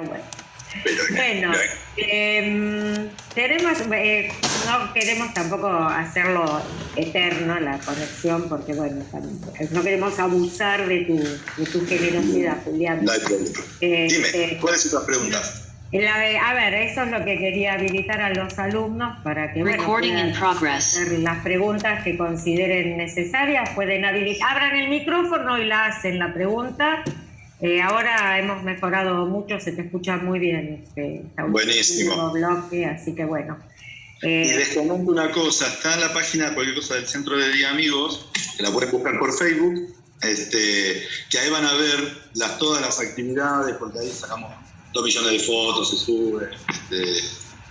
bueno. Pero, Bueno, no queremos tampoco hacerlo eterno la conexión, porque bueno, no queremos abusar de tu generosidad, Julián. no hay problema. Dime, ¿cuál es otra pregunta? A ver, eso es lo que quería habilitar a los alumnos para que puedan hacer las preguntas que consideren necesarias. Pueden abran el micrófono y la hacen la pregunta. Ahora hemos mejorado mucho, se te escucha muy bien. Buenísimo. Bloque, así que bueno. Y les comento una cosa, está en la página cualquier cosa del Centro de Día Amigos, que la pueden buscar por Facebook, que ahí van a ver todas las actividades, porque ahí sacamos 2 millones de fotos, se sube,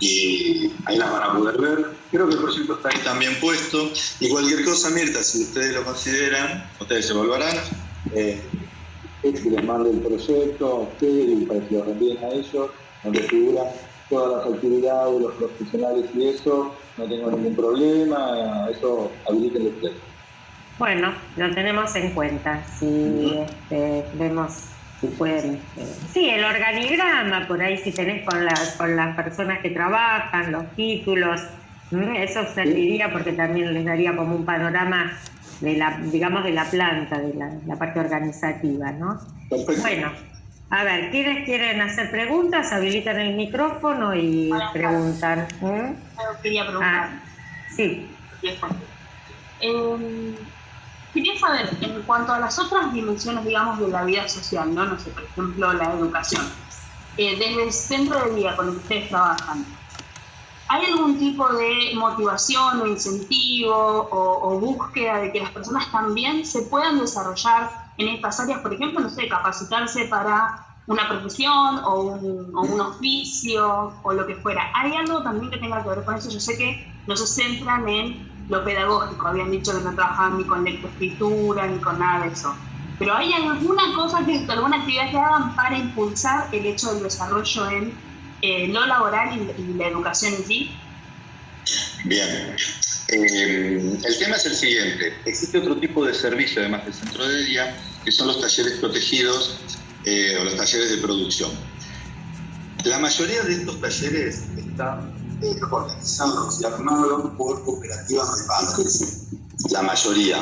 y ahí las van a poder ver. Creo que el proyecto está ahí también puesto, y cualquier cosa, Mirta, si ustedes lo consideran, ustedes se evaluarán, que les mande el proyecto a ustedes y para que lo reenvíen a ellos, donde figuran todas las actividades, los profesionales y eso, no tengo ningún problema, eso habilítenlo ustedes. Bueno, lo tenemos en cuenta, si vemos si pueden, sí, el organigrama, por ahí si tenés con las personas que trabajan, los títulos, eso serviría porque también les daría como un panorama de la planta, de la parte organizativa, ¿no? Perfecto. Bueno, a ver, ¿quiénes quieren hacer preguntas? Habilitan el micrófono y preguntan. Quería preguntar. Sí. Quería saber, en cuanto a las otras dimensiones, digamos, de la vida social, ¿no? No sé, por ejemplo, la educación. Desde el centro de día con el que ustedes trabajan, ¿hay algún tipo de motivación o incentivo o búsqueda de que las personas también se puedan desarrollar en estas áreas? Por ejemplo, no sé, capacitarse para una profesión o un oficio o lo que fuera. ¿Hay algo también que tenga que ver con eso? Yo sé que no se centran en lo pedagógico, habían dicho que no trabajaban ni con lectoescritura ni con nada de eso. Pero ¿hay alguna alguna actividad que hagan para impulsar el hecho del desarrollo en lo laboral y la educación en sí? Bien. El tema es el siguiente. Existe otro tipo de servicio, además del centro de día, que son los talleres protegidos o los talleres de producción. La mayoría de estos talleres están organizados y armados por cooperativas de padres. La mayoría.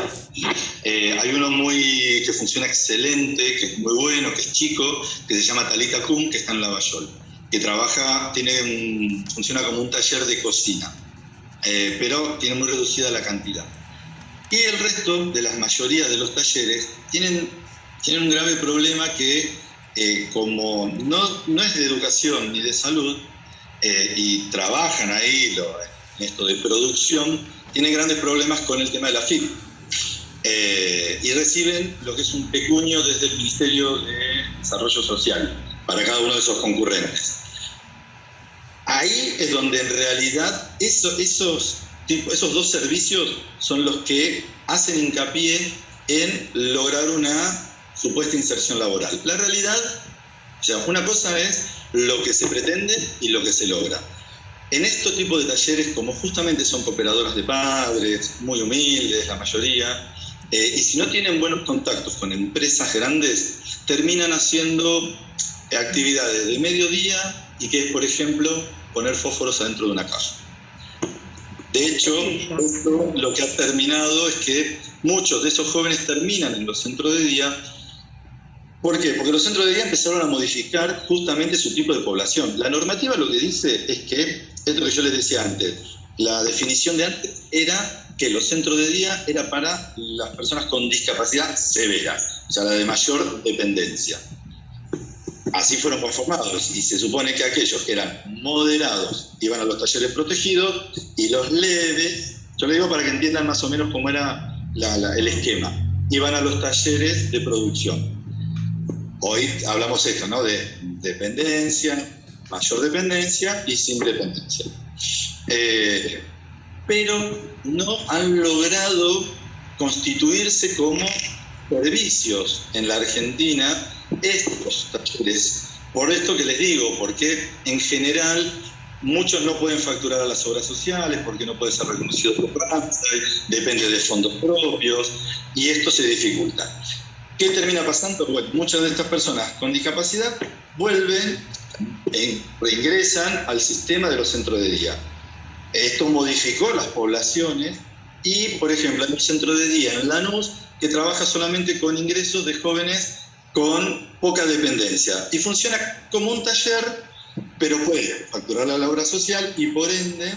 Hay uno que funciona excelente, que es muy bueno, que es chico, que se llama Talita Kum, que está en Lavallol, que funciona como un taller de cocina, pero tiene muy reducida la cantidad. Y el resto de la mayoría de los talleres tienen un grave problema que como no es de educación ni de salud, y trabajan ahí en esto de producción, tienen grandes problemas con el tema de la FIP. Y reciben lo que es un pecunio desde el Ministerio de Desarrollo Social para cada uno de esos concurrentes. Ahí es donde en realidad esos 2 servicios son los que hacen hincapié en lograr una supuesta inserción laboral. La realidad, o sea, una cosa es lo que se pretende y lo que se logra. En este tipo de talleres, como justamente son cooperadoras de padres, muy humildes la mayoría, y si no tienen buenos contactos con empresas grandes, terminan haciendo actividades de mediodía y que es, por ejemplo, poner fósforos adentro de una caja. De hecho, esto lo que ha terminado es que muchos de esos jóvenes terminan en los centros de día. ¿Por qué? Porque los centros de día empezaron a modificar justamente su tipo de población. La normativa lo que dice es que, es lo que yo les decía antes, la definición de antes era que los centros de día era para las personas con discapacidad severa, o sea, la de mayor dependencia. Así fueron conformados y se supone que aquellos que eran moderados iban a los talleres protegidos y los leves, yo le digo para que entiendan más o menos cómo era el esquema, iban a los talleres de producción. Hoy hablamos esto, ¿no? De dependencia, mayor dependencia y sin dependencia. Pero no han logrado constituirse como servicios en la Argentina estos talleres. Por esto que les digo, porque en general muchos no pueden facturar a las obras sociales porque no puede ser reconocido por Ramsay, depende de fondos propios y esto se dificulta. ¿Qué termina pasando? Bueno, muchas de estas personas con discapacidad vuelven reingresan al sistema de los centros de día. Esto modificó las poblaciones y, por ejemplo, hay un centro de día en Lanús que trabaja solamente con ingresos de jóvenes con poca dependencia y funciona como un taller, pero puede facturar a la obra social y, por ende,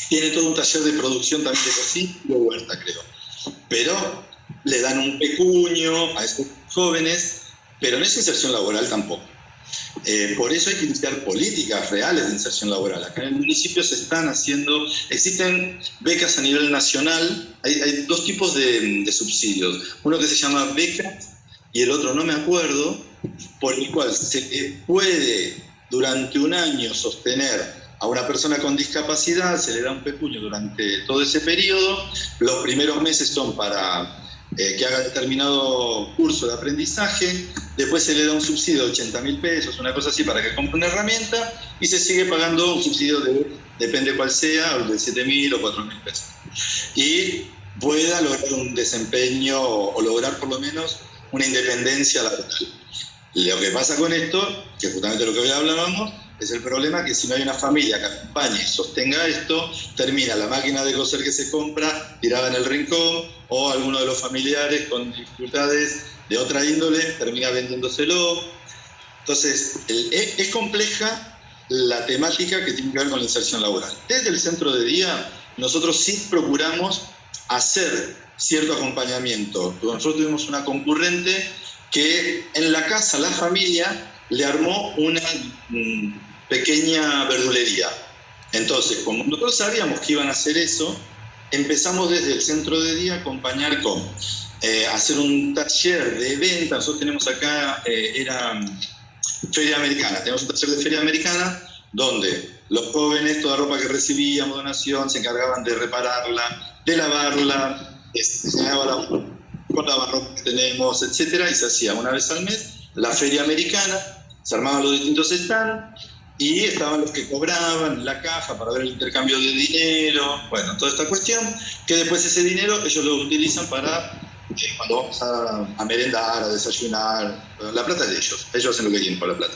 tiene todo un taller de producción también de cocina y de huerta, creo. Pero le dan un pecunio a esos jóvenes, pero no es inserción laboral tampoco. Por eso hay que iniciar políticas reales de inserción laboral. Acá en el municipio existen becas a nivel nacional. Hay dos tipos de subsidios. Uno que se llama becas y el otro no me acuerdo, por el cual se puede durante un año sostener a una persona con discapacidad, se le da un pecunio durante todo ese periodo. Los primeros meses son para que haga determinado curso de aprendizaje, después se le da un subsidio de 80.000 pesos, una cosa así, para que compre una herramienta, y se sigue pagando un subsidio depende cuál sea, de 7.000 o 4.000 pesos. Y pueda lograr un desempeño o lograr por lo menos una independencia laboral. Lo que pasa con esto, que justamente lo que hoy hablábamos, es el problema que si no hay una familia que acompañe y sostenga esto, termina la máquina de coser que se compra tirada en el rincón, o alguno de los familiares con dificultades de otra índole termina vendiéndoselo. Entonces, es compleja la temática que tiene que ver con la inserción laboral. Desde el centro de día, nosotros sí procuramos hacer cierto acompañamiento. Nosotros tuvimos una concurrente que en la casa, la familia, le armó una pequeña verdulería. Entonces, como nosotros sabíamos que iban a hacer eso, empezamos desde el centro de día a acompañar con hacer un taller de venta. Nosotros tenemos acá, era Feria Americana, tenemos un taller de Feria Americana donde los jóvenes, toda ropa que recibíamos, donación, se encargaban de repararla, de lavarla, con la ropa que tenemos, etcétera, y se hacía una vez al mes la Feria Americana. Se armaban los distintos stands y estaban los que cobraban la caja para ver el intercambio de dinero, bueno, toda esta cuestión, que después ese dinero ellos lo utilizan para cuando vamos a merendar, a desayunar. La plata es de ellos hacen lo que quieren con la plata.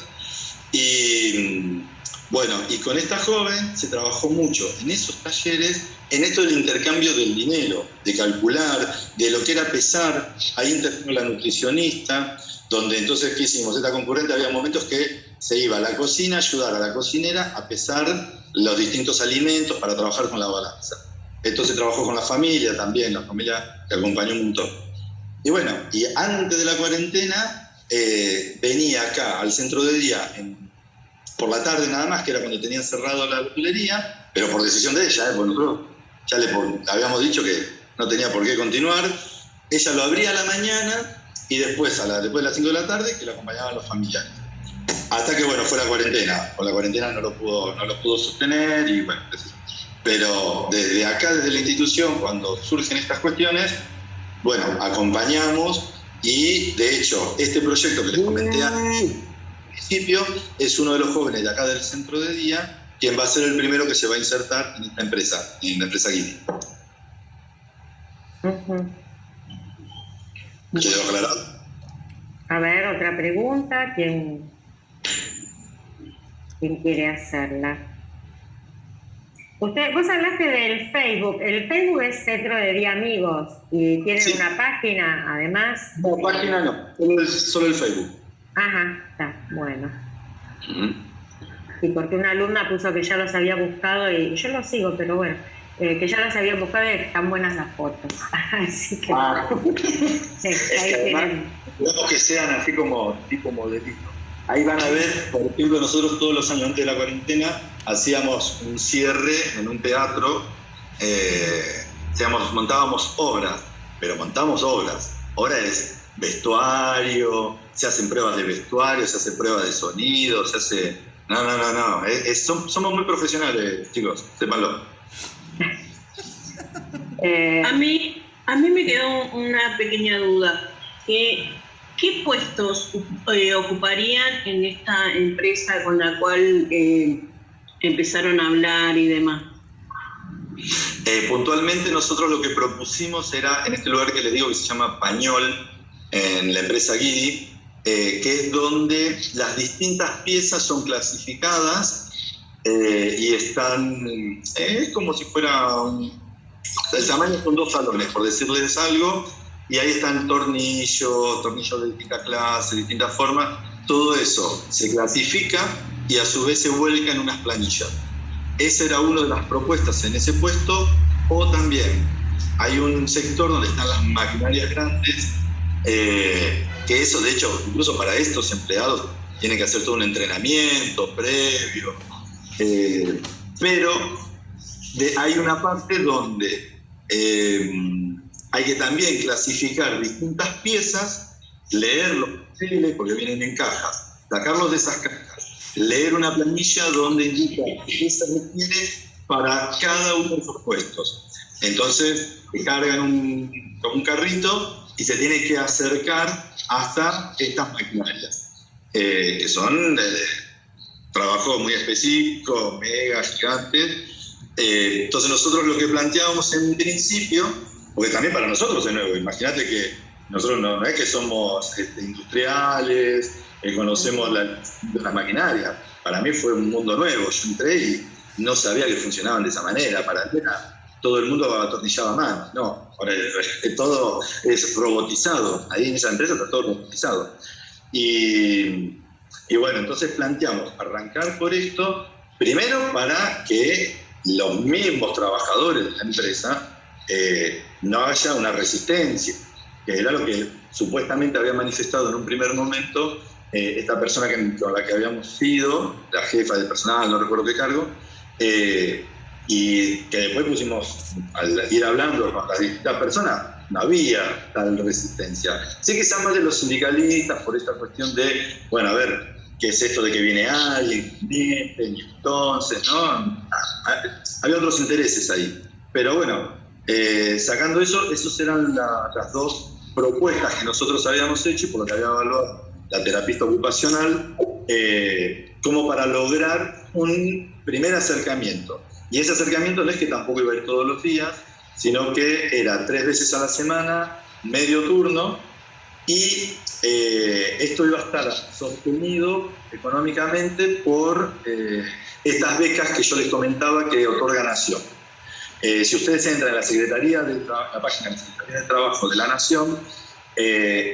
Y bueno, y con esta joven se trabajó mucho en esos talleres, en esto del intercambio del dinero, de calcular, de lo que era pesar. Ahí intervino la nutricionista, donde entonces, ¿qué hicimos? Esta concurrente, había momentos que se iba a la cocina a ayudar a la cocinera a pesar los distintos alimentos para trabajar con la balanza. Entonces trabajó con la familia también, la familia que acompañó un montón. Y bueno, y antes de la cuarentena venía acá al centro de día por la tarde nada más, que era cuando tenían cerrado la verdulería, pero por decisión de ella, porque nosotros ya le habíamos dicho que no tenía por qué continuar. Ella lo abría a la mañana y después de las 5 de la tarde que lo acompañaban los familiares. Hasta que, bueno, fue la cuarentena. Con la cuarentena no lo pudo sostener y bueno, pero desde acá, desde la institución, cuando surgen estas cuestiones, bueno, acompañamos y, de hecho, este proyecto que les comenté al principio es uno de los jóvenes de acá del centro de día quien va a ser el primero que se va a insertar en esta empresa, en la empresa Guidi. ¿Quedó aclarado? A ver, otra pregunta. ¿Quién quiere hacerla? Vos hablaste del Facebook. El Facebook es Centro de Día Amigos y tienen Sí. una página, además. No, página no, solo el Facebook. Ajá, está, bueno. Y porque una alumna puso que ya los había buscado y yo los sigo, pero bueno, que ya los había buscado y están buenas las fotos. Así que sí, ahí tienen. Digamos que sean así como tipo modelito. Ahí van a ver, por ejemplo, nosotros todos los años antes de la cuarentena hacíamos un cierre en un teatro, montábamos obras, pero montamos obras. Ahora es vestuario, se hacen pruebas de vestuario, se hace pruebas de sonido, se hace... No. Somos muy profesionales, chicos, sépanlo. A mí me quedó una pequeña duda. ¿Qué puestos ocuparían en esta empresa con la cual empezaron a hablar y demás? Puntualmente nosotros lo que propusimos era, en este lugar que les digo que se llama Pañol, en la empresa Guidi, que es donde las distintas piezas son clasificadas y están, es como si fuera el tamaño son 2 salones, por decirles algo, y ahí están tornillos de distintas clases, distintas formas. Todo eso se clasifica y a su vez se vuelca en unas planillas. Esa era una de las propuestas en ese puesto. O también hay un sector donde están las maquinarias grandes, que eso, de hecho, incluso para estos empleados tienen que hacer todo un entrenamiento previo. Pero hay una parte donde hay que también clasificar distintas piezas, leer los papeles, porque vienen en cajas, sacarlos de esas cajas, leer una planilla donde indica qué se requiere para cada uno de esos puestos. Entonces, se cargan un carrito y se tiene que acercar hasta estas maquinarias, que son trabajos muy específicos, mega gigantes. Entonces nosotros lo que planteábamos en principio, porque también para nosotros de nuevo, imagínate que nosotros no es que somos industriales, conocemos la maquinaria. Para mí fue un mundo nuevo. Yo entré y no sabía que funcionaban de esa manera. Para mí todo el mundo atornillaba a mano. No, ahora todo es robotizado. Ahí en esa empresa está todo robotizado. Y bueno, entonces planteamos arrancar por esto, primero para que los mismos trabajadores de la empresa no haya una resistencia, que era lo que supuestamente había manifestado en un primer momento esta persona con la que habíamos ido, la jefa de personal, no recuerdo qué cargo, y que después pusimos, al ir hablando con las distintas personas, no había tal resistencia. Sí que se más de los sindicalistas por esta cuestión de, bueno, a ver, ¿qué es esto de que viene alguien, y entonces, ¿no? Había otros intereses ahí. Pero bueno, sacando eso, esas eran las 2 propuestas que nosotros habíamos hecho y por lo que había evaluado la terapista ocupacional, como para lograr un primer acercamiento. Y ese acercamiento no es que tampoco iba a ir todos los días, sino que era 3 veces a la semana, medio turno, y esto iba a estar sostenido económicamente por estas becas que yo les comentaba que otorga Nación. Si ustedes entran en la Secretaría la página de la Secretaría de Trabajo de la Nación,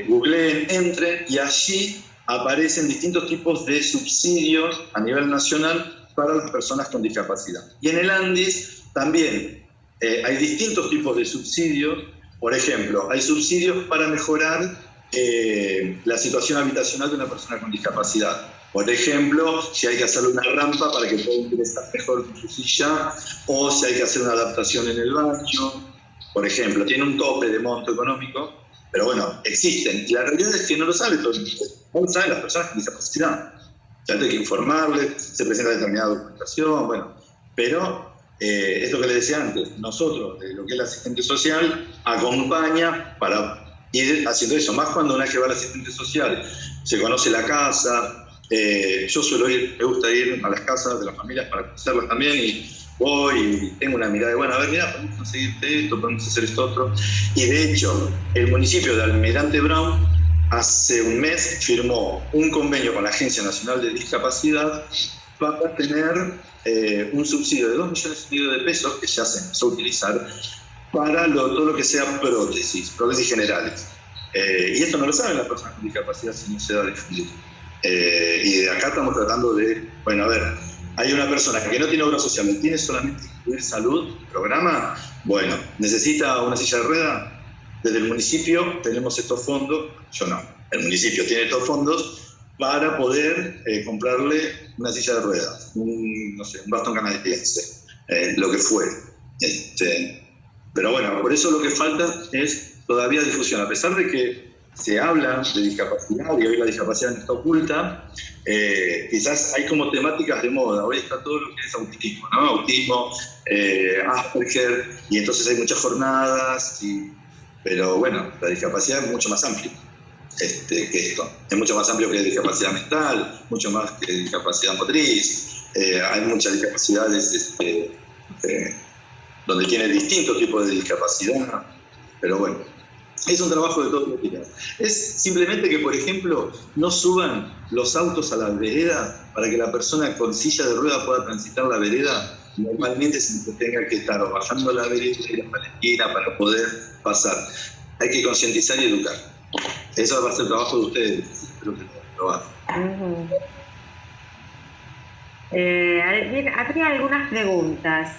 googleen, entren y allí aparecen distintos tipos de subsidios a nivel nacional para las personas con discapacidad. Y en el ANDIS también hay distintos tipos de subsidios. Por ejemplo, hay subsidios para mejorar la situación habitacional de una persona con discapacidad. Por ejemplo, si hay que hacer una rampa para que pueda ingresar mejor con su silla, o si hay que hacer una adaptación en el baño, por ejemplo. Tiene un tope de monto económico, pero bueno, existen. Y la realidad es que no lo sabe todo el mundo. No lo saben las personas con discapacidad. O sea, hay que informarles, se presenta determinada documentación, bueno. Pero esto que les decía antes, nosotros, lo que es el asistente social, acompaña para ir haciendo eso. Más cuando una vez que va al asistente social, se conoce la casa. Yo suelo ir, me gusta ir a las casas de las familias para conocerlas también, y voy y tengo una mirada de, bueno, a ver, mira, podemos conseguirte esto, podemos hacer esto otro. Y de hecho, el municipio de Almirante Brown hace un mes firmó un convenio con la Agencia Nacional de Discapacidad para tener un subsidio de 2,5 millones de pesos, que ya se empezó a utilizar, para todo lo que sea prótesis generales. Y esto no lo saben las personas con discapacidad si no se da a difundir. Y de acá estamos tratando de, bueno, a ver, hay una persona que no tiene obra social, tiene solamente incluir salud, programa, bueno, necesita una silla de rueda. Desde el municipio tenemos estos fondos, yo no, el municipio tiene estos fondos para poder comprarle una silla de ruedas, un bastón canadiense, lo que fuere. Pero bueno, por eso lo que falta es todavía difusión, a pesar de que se habla de discapacidad y hoy la discapacidad está oculta, quizás hay como temáticas de moda. Hoy está todo lo que es autismo, ¿no? Autismo, Asperger, y entonces hay muchas jornadas, pero bueno, la discapacidad es mucho más amplia que esto. Es mucho más amplio que discapacidad mental, mucho más que discapacidad motriz. Hay muchas discapacidades donde tiene distintos tipos de discapacidad, pero bueno. Es un trabajo de todos los días. Es simplemente que, por ejemplo, no suban los autos a la vereda para que la persona con silla de ruedas pueda transitar la vereda. Normalmente se tenga que estar bajando la vereda y la Palestina para poder pasar. Hay que concientizar y educar. Eso va a ser el trabajo de ustedes. Espero que lo hagan. Habría algunas preguntas.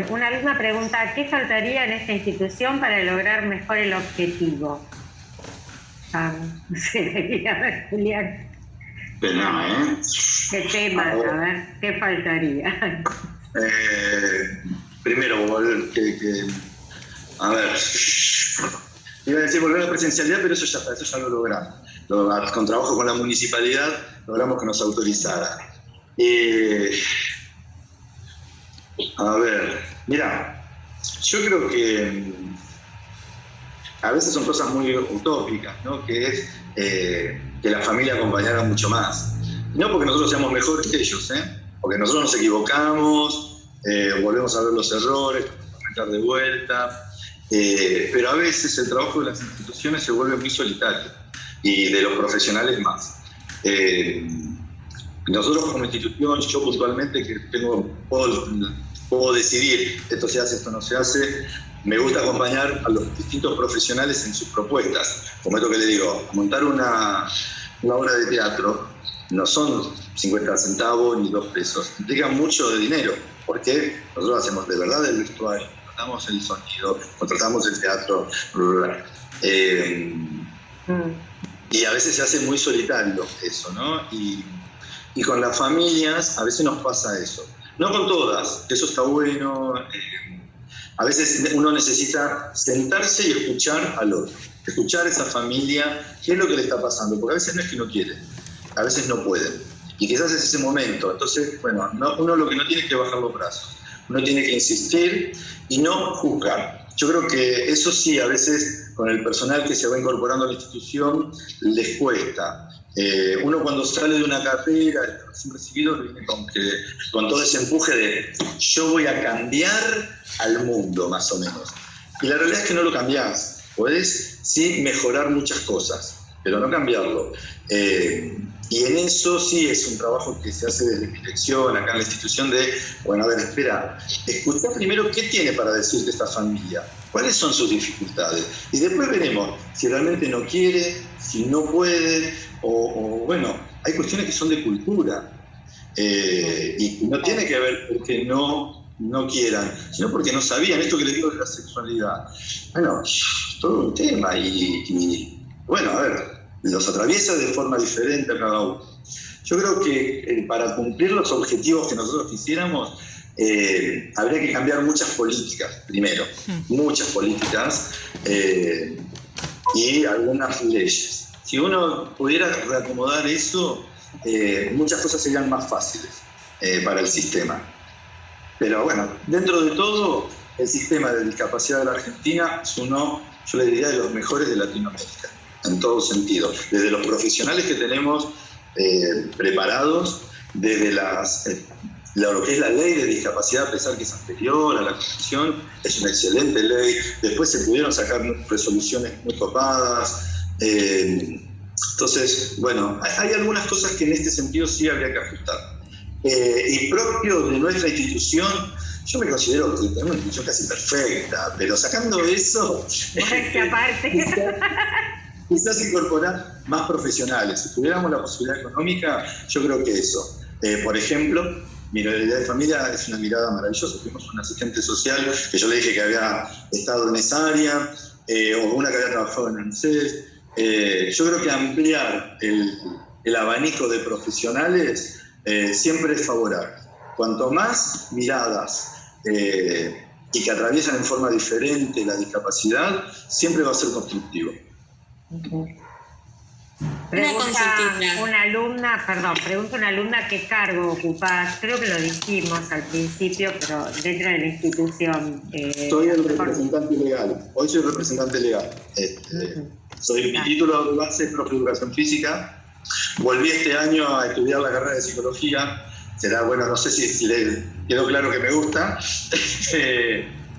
Una misma pregunta: ¿qué faltaría en esta institución para lograr mejor el objetivo? No sé, a ver, Julián. ¿Qué tema? A ver, ¿qué faltaría? Primero, a ver, iba a decir volver a la presencialidad, pero eso ya lo logramos. Con trabajo con la municipalidad logramos que nos autorizara. A ver, mira, yo creo que a veces son cosas muy utópicas, ¿no? Que es que la familia acompañara mucho más. No porque nosotros seamos mejores que ellos, porque nosotros nos equivocamos, volvemos a ver los errores, a meter de vuelta, pero a veces el trabajo de las instituciones se vuelve muy solitario y de los profesionales más. Nosotros como institución, yo puntualmente que puedo decidir esto se hace, esto no se hace, me gusta acompañar a los distintos profesionales en sus propuestas. Como esto que le digo, montar una obra de teatro no son 50 centavos ni 2 pesos, implica mucho de dinero, porque nosotros hacemos de verdad el vestuario, contratamos el sonido, contratamos el teatro, y a veces se hace muy solitario eso, ¿no? Y con las familias a veces nos pasa eso. No con todas, eso está bueno. A veces uno necesita sentarse y escuchar al otro, escuchar a esa familia, qué es lo que le está pasando, porque a veces no es que no quieren, a veces no pueden. Y quizás es ese momento. Entonces, bueno, uno lo que no tiene es que bajar los brazos, uno tiene que insistir y no juzgar. Yo creo que eso sí, a veces con el personal que se va incorporando a la institución les cuesta. Uno cuando sale de una carrera, recién recibido, viene con todo ese empuje de yo voy a cambiar al mundo, más o menos. Y la realidad es que no lo cambiás. Podés sí mejorar muchas cosas, pero no cambiarlo. Y en eso sí es un trabajo que se hace desde mi dirección, acá en la institución, de, bueno, a ver, espera, escuchá primero qué tiene para decirte esta familia, cuáles son sus dificultades, y después veremos si realmente no quiere, si no puede, o bueno, hay cuestiones que son de cultura, y no tiene que ver porque no quieran, sino porque no sabían. Esto que les digo de la sexualidad, bueno, todo un tema, y bueno, a ver, los atraviesa de forma diferente a cada uno. Yo creo que para cumplir los objetivos que nosotros quisiéramos, habría que cambiar muchas políticas, primero, muchas políticas y algunas leyes. Si uno pudiera reacomodar eso, muchas cosas serían más fáciles para el sistema. Pero bueno, dentro de todo, el sistema de discapacidad de la Argentina es uno, yo le diría, de los mejores de Latinoamérica, en todo sentido. Desde los profesionales que tenemos preparados, desde lo que es la ley de discapacidad, a pesar que es anterior a la Constitución, es una excelente ley. Después se pudieron sacar resoluciones muy copadas. Entonces, bueno, hay algunas cosas que en este sentido sí habría que ajustar. Y propio de nuestra institución, yo me considero que tenemos una institución casi perfecta, pero sacando eso, quizás incorporar más profesionales. Si tuviéramos la posibilidad económica, yo creo que eso. Por ejemplo, mi realidad de familia es una mirada maravillosa. Tuvimos un asistente social que yo le dije que había estado en esa área, o una que había trabajado en ANSES. Yo creo que ampliar el abanico de profesionales siempre es favorable. Cuanto más miradas y que atraviesan en forma diferente la discapacidad, siempre va a ser constructivo. Pregunta una alumna qué cargo ocupás. Creo que lo dijimos al principio, pero dentro de la institución. Soy el representante legal. Hoy soy representante legal. Mi título de base es profe de educación física. Volví este año a estudiar la carrera de psicología. Será, bueno, no sé si le quedó claro que me gusta.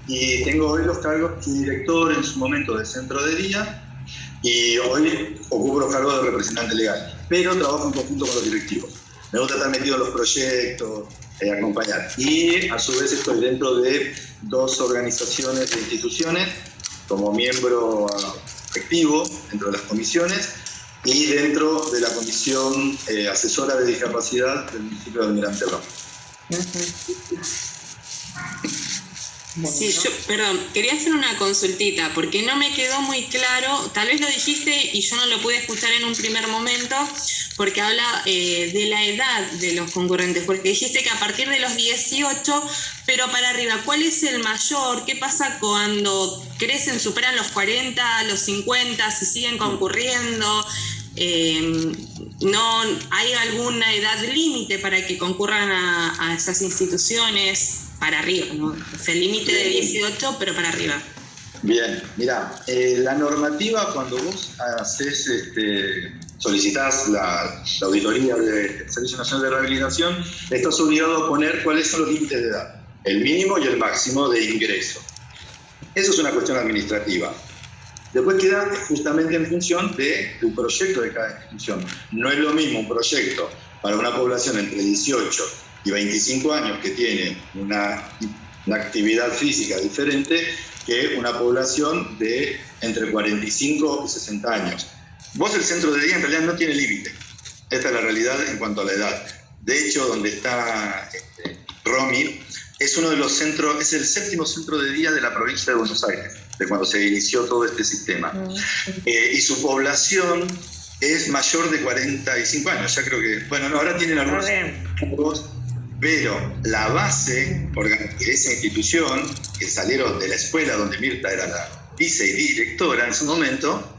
y tengo hoy los cargos, fui director en su momento del centro de día y hoy ocupo los cargos de representante legal, pero trabajo en conjunto con los directivos. Me gusta estar metido en los proyectos, acompañar. Y a su vez estoy dentro de 2 organizaciones de instituciones como miembro activo dentro de las comisiones y dentro de la comisión asesora de discapacidad del municipio de Almirante Brown. Sí, perdón, quería hacer una consultita porque no me quedó muy claro, tal vez lo dijiste y yo no lo pude escuchar en un primer momento, porque habla de la edad de los concurrentes, porque dijiste que a partir de los 18, pero para arriba, ¿cuál es el mayor? ¿Qué pasa cuando crecen, superan los 40, los 50, si siguen concurriendo? ¿No hay alguna edad límite para que concurran a esas instituciones? Para arriba, ¿no? O sea, el límite de 18, pero para arriba. Bien, mira, la normativa cuando vos haces, solicitás la auditoría del Servicio Nacional de Rehabilitación, estás obligado a poner cuáles son los límites de edad, el mínimo y el máximo de ingreso. Eso es una cuestión administrativa. Después queda justamente en función del proyecto de cada institución. No es lo mismo un proyecto para una población entre 18 y 25 años que tiene una actividad física diferente que una población de entre 45 y 60 años. Vos el centro de día en realidad no tiene límite. Esta es la realidad en cuanto a la edad. De hecho, donde está Romy, es uno de los centros, es el 7º centro de día de la provincia de Buenos Aires, de cuando se inició todo este sistema. Y su población es mayor de 45 años. Ya creo que, bueno, no, ahora tienen algunos, pero la base de esa institución, que salieron de la escuela donde Mirta era la vice y directora en su momento,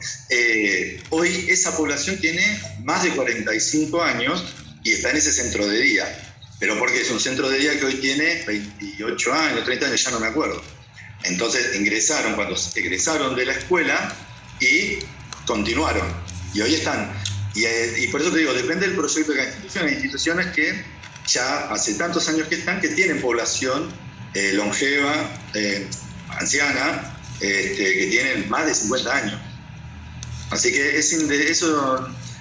hoy esa población tiene más de 45 años y está en ese centro de día. Pero porque es un centro de día que hoy tiene 28 años, 30 años, ya no me acuerdo. Entonces ingresaron cuando egresaron de la escuela y continuaron. Y hoy están. Y por eso te digo, depende del proyecto de cada institución. Hay instituciones que ya hace tantos años que están, que tienen población longeva, anciana, que tienen más de 50 años. Así que eso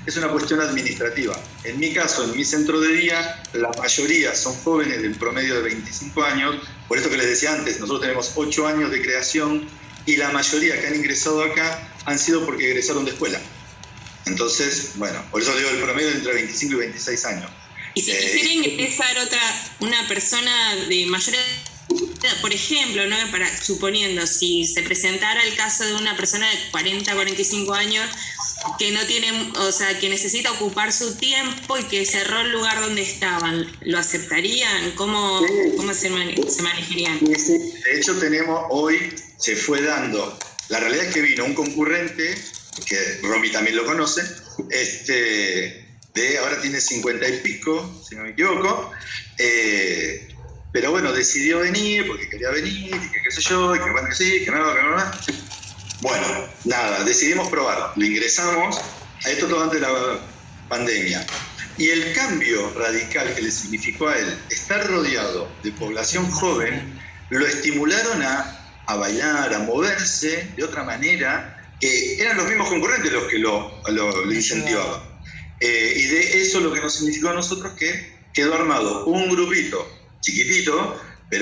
es una cuestión administrativa. En mi caso, en mi centro de día, la mayoría son jóvenes del promedio de 25 años. Por esto que les decía antes, nosotros tenemos 8 años de creación y la mayoría que han ingresado acá han sido porque egresaron de escuela. Entonces, bueno, por eso digo el promedio de entre 25 y 26 años. Y si quisiera ingresar una persona de mayor edad, por ejemplo, ¿no? Suponiendo, si se presentara el caso de una persona de 40, 45 años que no tiene, o sea, que necesita ocupar su tiempo y que cerró el lugar donde estaban, ¿lo aceptarían? ¿Cómo se manejarían? De hecho, hoy se fue dando, la realidad es que vino un concurrente, que Romy también lo conoce, ahora tiene 50 y pico, si no me equivoco, pero bueno, decidió venir porque quería venir, y que qué sé yo, y que bueno, que sí, que no, que no. Bueno, nada, decidimos probar, lo ingresamos, a esto todo antes de la pandemia. Y el cambio radical que le significó a él estar rodeado de población joven, lo estimularon a bailar, a moverse de otra manera, que eran los mismos concurrentes los que lo incentivaban. Y de eso lo que nos significó a nosotros que quedó armado un grupito chiquitito